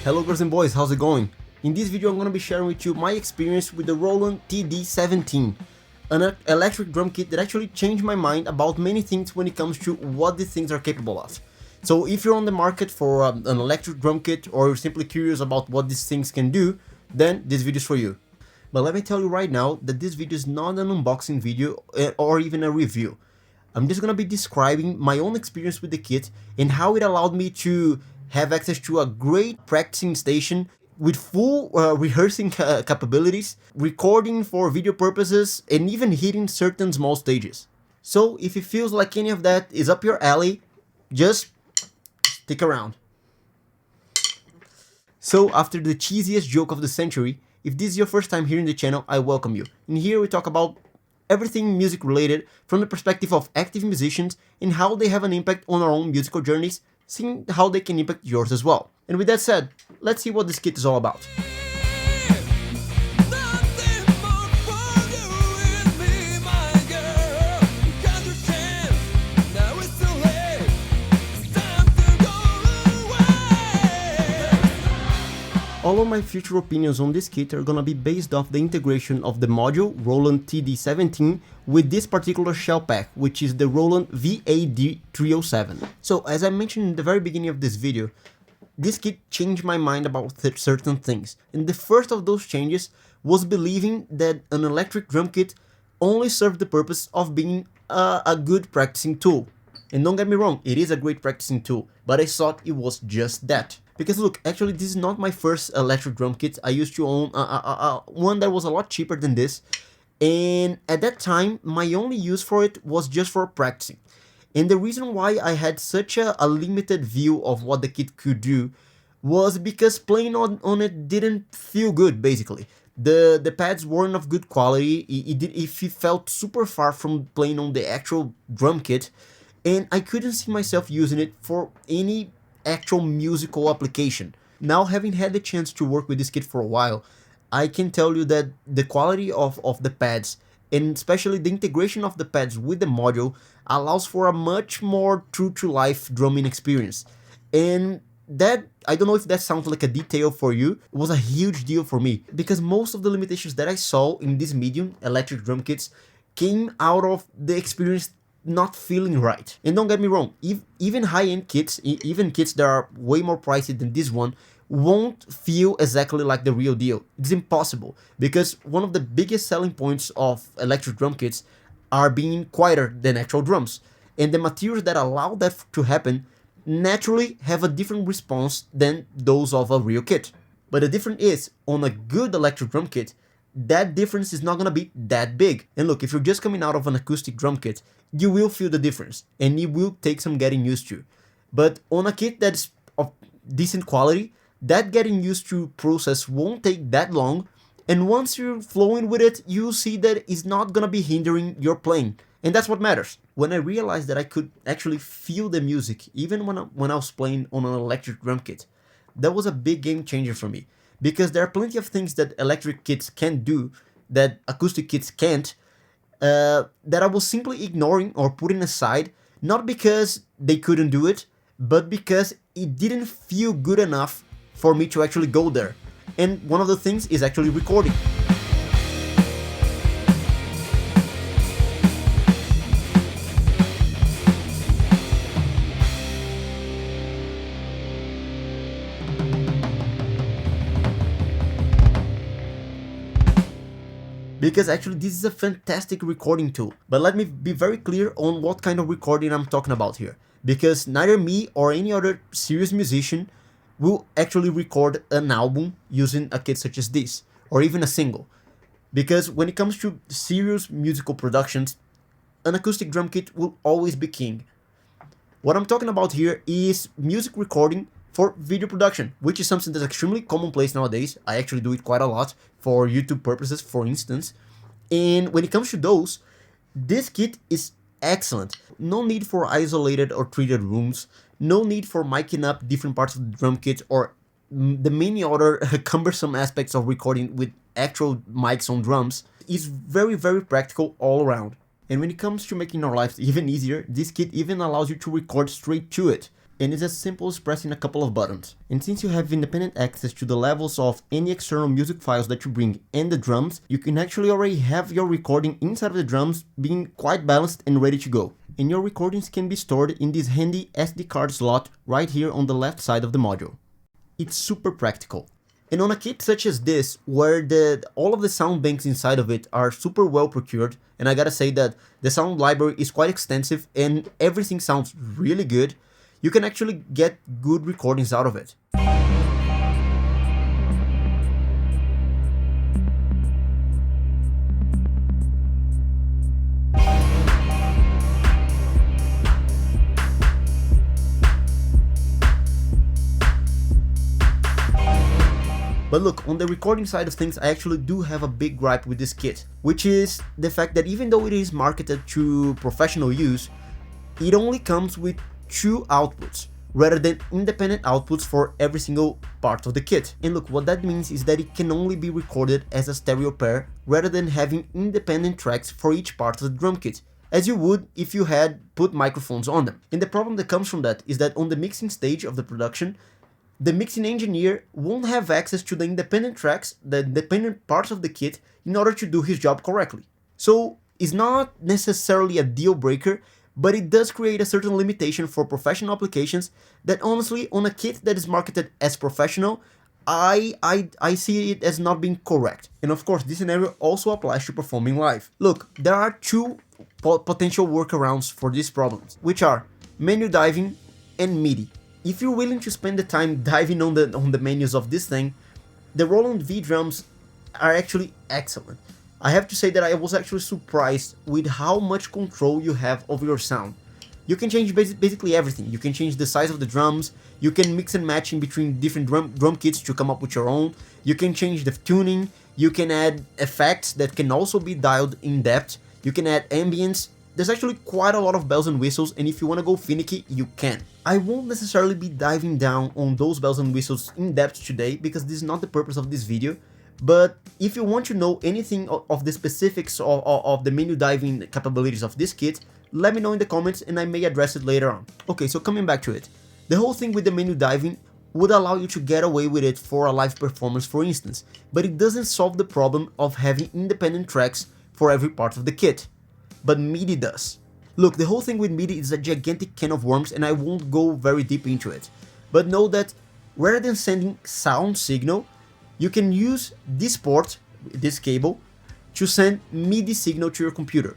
Hello girls and boys, how's it going? In this video I'm going to be sharing with you my experience with the Roland TD17, an electric drum kit that actually changed my mind about many things when it comes to what these things are capable of. So if you're on the market for an electric drum kit, or you're simply curious about what these things can do, then this video is for you. But let me tell you right now that this video is not an unboxing video or even a review. I'm just going to be describing my own experience with the kit and how it allowed me to have access to a great practicing station with full rehearsing capabilities, recording for video purposes, and even hitting certain small stages. So if it feels like any of that is up your alley, just stick around. So after the cheesiest joke of the century, if this is your first time here in the channel, I welcome you. And here we talk about everything music related from the perspective of active musicians and how they have an impact on our own musical journeys, seeing how they can impact yours as well. And with that said, let's see what this kit is all about. All of my future opinions on this kit are gonna be based off the integration of the module Roland TD17 with this particular shell pack, which is the Roland VAD307. So as I mentioned in the very beginning of this video, this kit changed my mind about certain things. And the first of those changes was believing that an electric drum kit only served the purpose of being a good practicing tool. And don't get me wrong, it is a great practicing tool, but I thought it was just that. Because look, actually this is not my first electric drum kit. I used to own one that was a lot cheaper than this, and at that time my only use for it was just for practicing. And the reason why I had such a limited view of what the kit could do was because playing on it didn't feel good, basically. The pads weren't of good quality, it felt super far from playing on the actual drum kit, and I couldn't see myself using it for any actual musical application. Now, having had the chance to work with this kit for a while, I can tell you that the quality of the pads, and especially the integration of the pads with the module, allows for a much more true-to-life drumming experience. And that, I don't know if that sounds like a detail for you, it was a huge deal for me, because most of the limitations that I saw in this medium, electric drum kits, came out of the experience not feeling right. And don't get me wrong, even high-end kits, even kits that are way more pricey than this one, won't feel exactly like the real deal. It's impossible, because one of the biggest selling points of electric drum kits are being quieter than actual drums, and the materials that allow that to happen naturally have a different response than those of a real kit. But the difference is, on a good electric drum kit, that difference is not gonna be that big. And look, if you're just coming out of an acoustic drum kit, you will feel the difference, and it will take some getting used to. But on a kit that's of decent quality, that getting used to process won't take that long, and once you're flowing with it, you'll see that it's not gonna be hindering your playing, and that's what matters. When I realized that I could actually feel the music, even when I was playing on an electric drum kit, that was a big game changer for me. Because there are plenty of things that electric kits can do that acoustic kits can't, that I was simply ignoring or putting aside, not because they couldn't do it, but because it didn't feel good enough for me to actually go there. And one of the things is actually recording. Because actually this is a fantastic recording tool. But let me be very clear on what kind of recording I'm talking about here. Because neither me or any other serious musician will actually record an album using a kit such as this, or even a single. Because when it comes to serious musical productions, an acoustic drum kit will always be king. What I'm talking about here is music recording for video production, which is something that's extremely commonplace nowadays. I actually do it quite a lot for YouTube purposes, for instance. And when it comes to those, this kit is excellent. No need for isolated or treated rooms, no need for miking up different parts of the drum kit or the many other cumbersome aspects of recording with actual mics on drums. It's very, very practical all around. And when it comes to making our lives even easier, this kit even allows you to record straight to it. and it's as simple as pressing a couple of buttons. And since you have independent access to the levels of any external music files that you bring and the drums, you can actually already have your recording inside of the drums being quite balanced and ready to go. And your recordings can be stored in this handy SD card slot right here on the left side of the module. It's super practical. And on a kit such as this, where all of the sound banks inside of it are super well procured, and I gotta say that the sound library is quite extensive and everything sounds really good, you can actually get good recordings out of it. But look, on the recording side of things, I actually do have a big gripe with this kit, which is the fact that even though it is marketed to professional use, it only comes with 2 outputs, rather than independent outputs for every single part of the kit. And look, what that means is that it can only be recorded as a stereo pair, rather than having independent tracks for each part of the drum kit, as you would if you had put microphones on them. And the problem that comes from that is that on the mixing stage of the production, the mixing engineer won't have access to the independent tracks, the independent parts of the kit, in order to do his job correctly. So it's not necessarily a deal breaker, but it does create a certain limitation for professional applications that honestly, on a kit that is marketed as professional, I see it as not being correct. And of course, this scenario also applies to performing live. Look, there are 2 potential workarounds for these problems, which are menu diving and MIDI. If you're willing to spend the time diving on the menus of this thing, the Roland V drums are actually excellent. I have to say that I was actually surprised with how much control you have over your sound. You can change basically everything. You can change the size of the drums, you can mix and match in between different drum kits to come up with your own, you can change the tuning, you can add effects that can also be dialed in depth, you can add ambience. There's actually quite a lot of bells and whistles, and if you want to go finicky, you can. I won't necessarily be diving down on those bells and whistles in depth today, because this is not the purpose of this video, but if you want to know anything of the specifics of the menu diving capabilities of this kit, let me know in the comments and I may address it later on. Okay, so coming back to it. The whole thing with the menu diving would allow you to get away with it for a live performance, for instance, but it doesn't solve the problem of having independent tracks for every part of the kit. But MIDI does. Look, the whole thing with MIDI is a gigantic can of worms and I won't go very deep into it. But know that rather than sending sound signal, you can use this port, this cable, to send MIDI signal to your computer.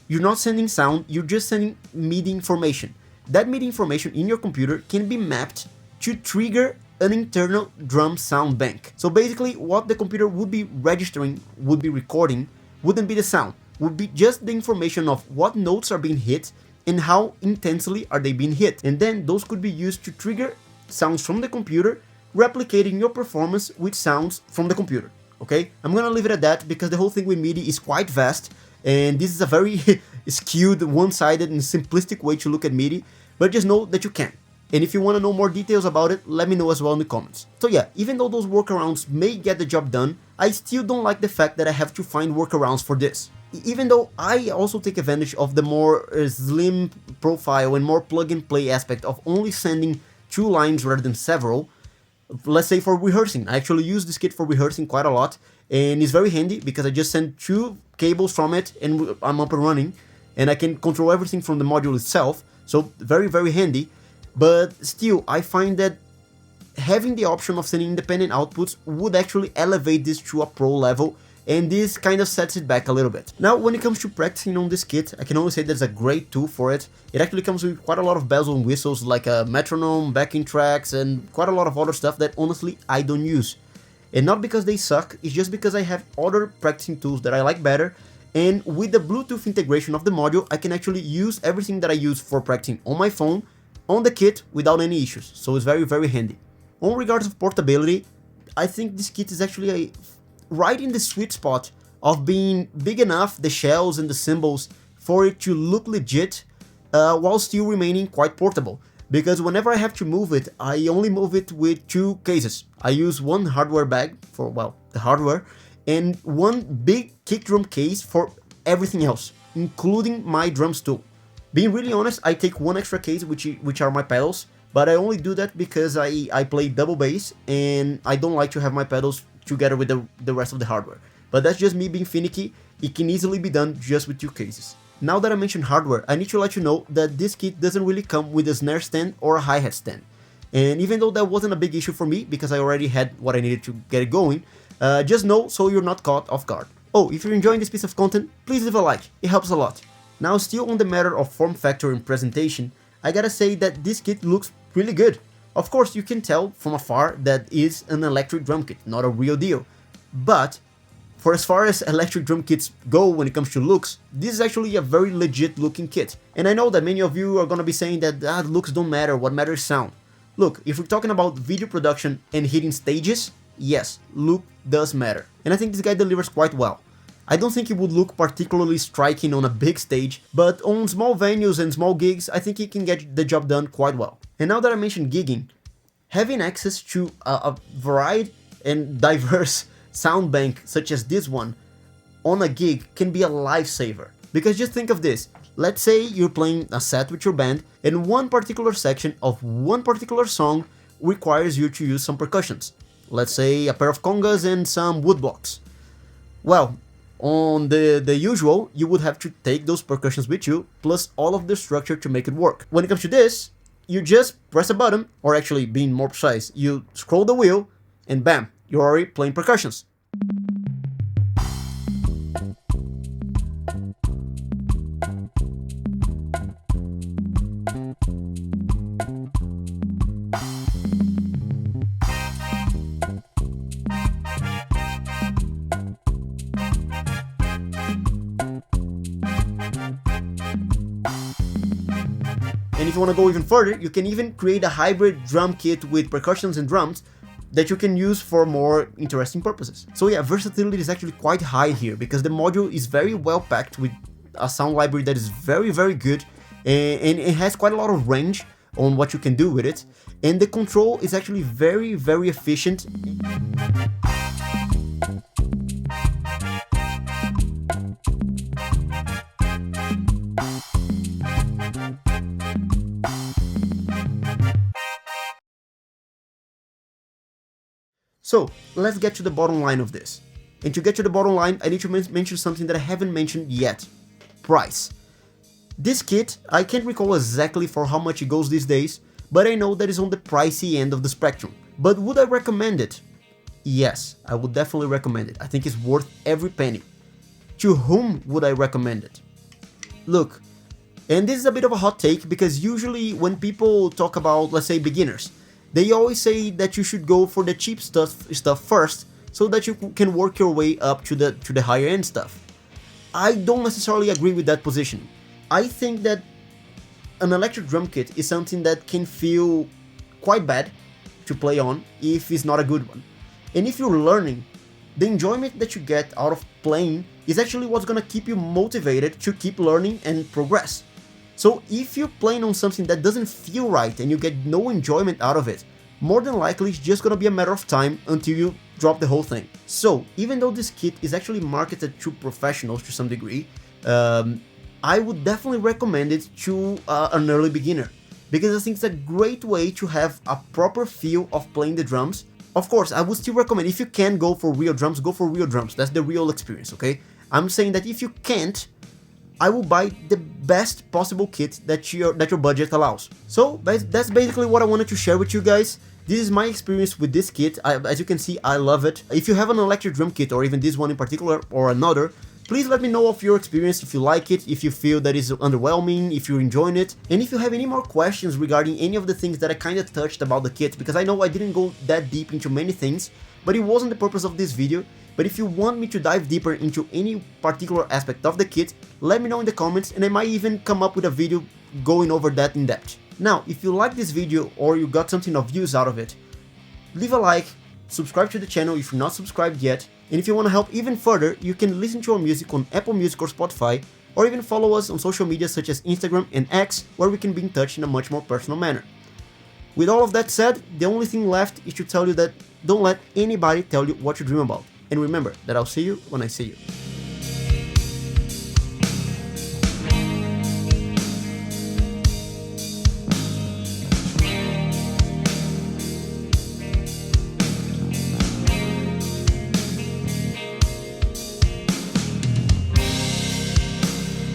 You're not sending sound, you're just sending MIDI information. That MIDI information in your computer can be mapped to trigger an internal drum sound bank. So basically what the computer would be registering, would be recording, wouldn't be the sound. Would be just the information of what notes are being hit and how intensely are they being hit. And then those could be used to trigger sounds from the computer, replicating your performance with sounds from the computer. Okay? I'm gonna leave it at that because the whole thing with MIDI is quite vast and this is a very skewed, one-sided and simplistic way to look at MIDI, but just know that you can. And if you want to know more details about it, let me know as well in the comments. So yeah, even though those workarounds may get the job done, I still don't like the fact that I have to find workarounds for this. Even though I also take advantage of the more slim profile and more plug-and-play aspect of only sending 2 lines rather than several, let's say for rehearsing. I actually use this kit for rehearsing quite a lot, and it's very handy because I just send 2 cables from it and I'm up and running, and I can control everything from the module itself, so very, very handy. But still, I find that having the option of sending independent outputs would actually elevate this to a pro level, and this kind of sets it back a little bit. Now, when it comes to practicing on this kit, I can only say there's a great tool for it. It actually comes with quite a lot of bells and whistles like a metronome, backing tracks, and quite a lot of other stuff that honestly I don't use. And not because they suck, it's just because I have other practicing tools that I like better, and with the Bluetooth integration of the module, I can actually use everything that I use for practicing on my phone, on the kit, without any issues, so it's very, very handy. On regards of portability, I think this kit is actually right in the sweet spot of being big enough, the shells and the cymbals, for it to look legit, while still remaining quite portable. Because whenever I have to move it, I only move it with 2 cases. I use one hardware bag for, well, the hardware, and one big kick drum case for everything else, including my drum stool. Being really honest, I take one extra case, which are my pedals, but I only do that because I play double bass and I don't like to have my pedals together with the rest of the hardware. But that's just me being finicky. It can easily be done just with 2 cases. Now that I mentioned hardware, I need to let you know that this kit doesn't really come with a snare stand or a hi-hat stand. And even though that wasn't a big issue for me because I already had what I needed to get it going, just know so you're not caught off guard. Oh, if you're enjoying this piece of content, please leave a like, it helps a lot. Now, still on the matter of form factor and presentation, I gotta say that this kit looks really good. Of course, you can tell from afar that is an electric drum kit, not a real deal. But, for as far as electric drum kits go when it comes to looks, this is actually a very legit looking kit. And I know that many of you are gonna be saying that looks don't matter, what matters is sound. Look, if we're talking about video production and hitting stages, yes, look does matter. And I think this guy delivers quite well. I don't think it would look particularly striking on a big stage, but on small venues and small gigs, I think it can get the job done quite well. And now that I mentioned gigging, having access to a varied and diverse sound bank such as this one on a gig can be a lifesaver. Because just think of this, let's say you're playing a set with your band and one particular section of one particular song requires you to use some percussions. Let's say a pair of congas and some woodblocks. Well, on the usual, you would have to take those percussions with you, plus all of the structure to make it work. When it comes to this, you just press a button, or actually being more precise, you scroll the wheel, and bam, you're already playing percussions. And if you want to go even further, you can even create a hybrid drum kit with percussions and drums that you can use for more interesting purposes. So yeah, versatility is actually quite high here because the module is very well packed with a sound library that is very, very good, and it has quite a lot of range on what you can do with it, and the control is actually very, very efficient. So, let's get to the bottom line of this. And to get to the bottom line, I need to mention something that I haven't mentioned yet. Price. This kit, I can't recall exactly for how much it goes these days, but I know that it's on the pricey end of the spectrum. But would I recommend it? Yes, I would definitely recommend it. I think it's worth every penny. To whom would I recommend it? Look, and this is a bit of a hot take because usually when people talk about, let's say, beginners, they always say that you should go for the cheap stuff first so that you can work your way up to the higher end stuff. I don't necessarily agree with that position. I think that an electric drum kit is something that can feel quite bad to play on if it's not a good one. And if you're learning, the enjoyment that you get out of playing is actually what's gonna keep you motivated to keep learning and progress. So if you're playing on something that doesn't feel right and you get no enjoyment out of it, more than likely it's just gonna be a matter of time until you drop the whole thing. So even though this kit is actually marketed to professionals to some degree, I would definitely recommend it to an early beginner, because I think it's a great way to have a proper feel of playing the drums. Of course, I would still recommend, if you can go for real drums, go for real drums. That's the real experience, okay? I'm saying that if you can't, I will buy the best possible kit that your budget allows. So that's basically what I wanted to share with you guys. This is my experience with this kit. As you can see, I love it. If you have an electric drum kit, or even this one in particular, or another, please let me know of your experience, if you like it, if you feel that it's underwhelming, if you're enjoying it, and if you have any more questions regarding any of the things that I kind of touched about the kit, because I know I didn't go that deep into many things, but it wasn't the purpose of this video. But if you want me to dive deeper into any particular aspect of the kit, let me know in the comments, and I might even come up with a video going over that in depth. Now, if you like this video or you got something of use out of it, leave a like, subscribe to the channel if you're not subscribed yet, and if you want to help even further, you can listen to our music on Apple Music or Spotify, or even follow us on social media such as Instagram and X, where we can be in touch in a much more personal manner. With all of that said, the only thing left is to tell you that don't let anybody tell you what you dream about. And remember that I'll see you when I see you.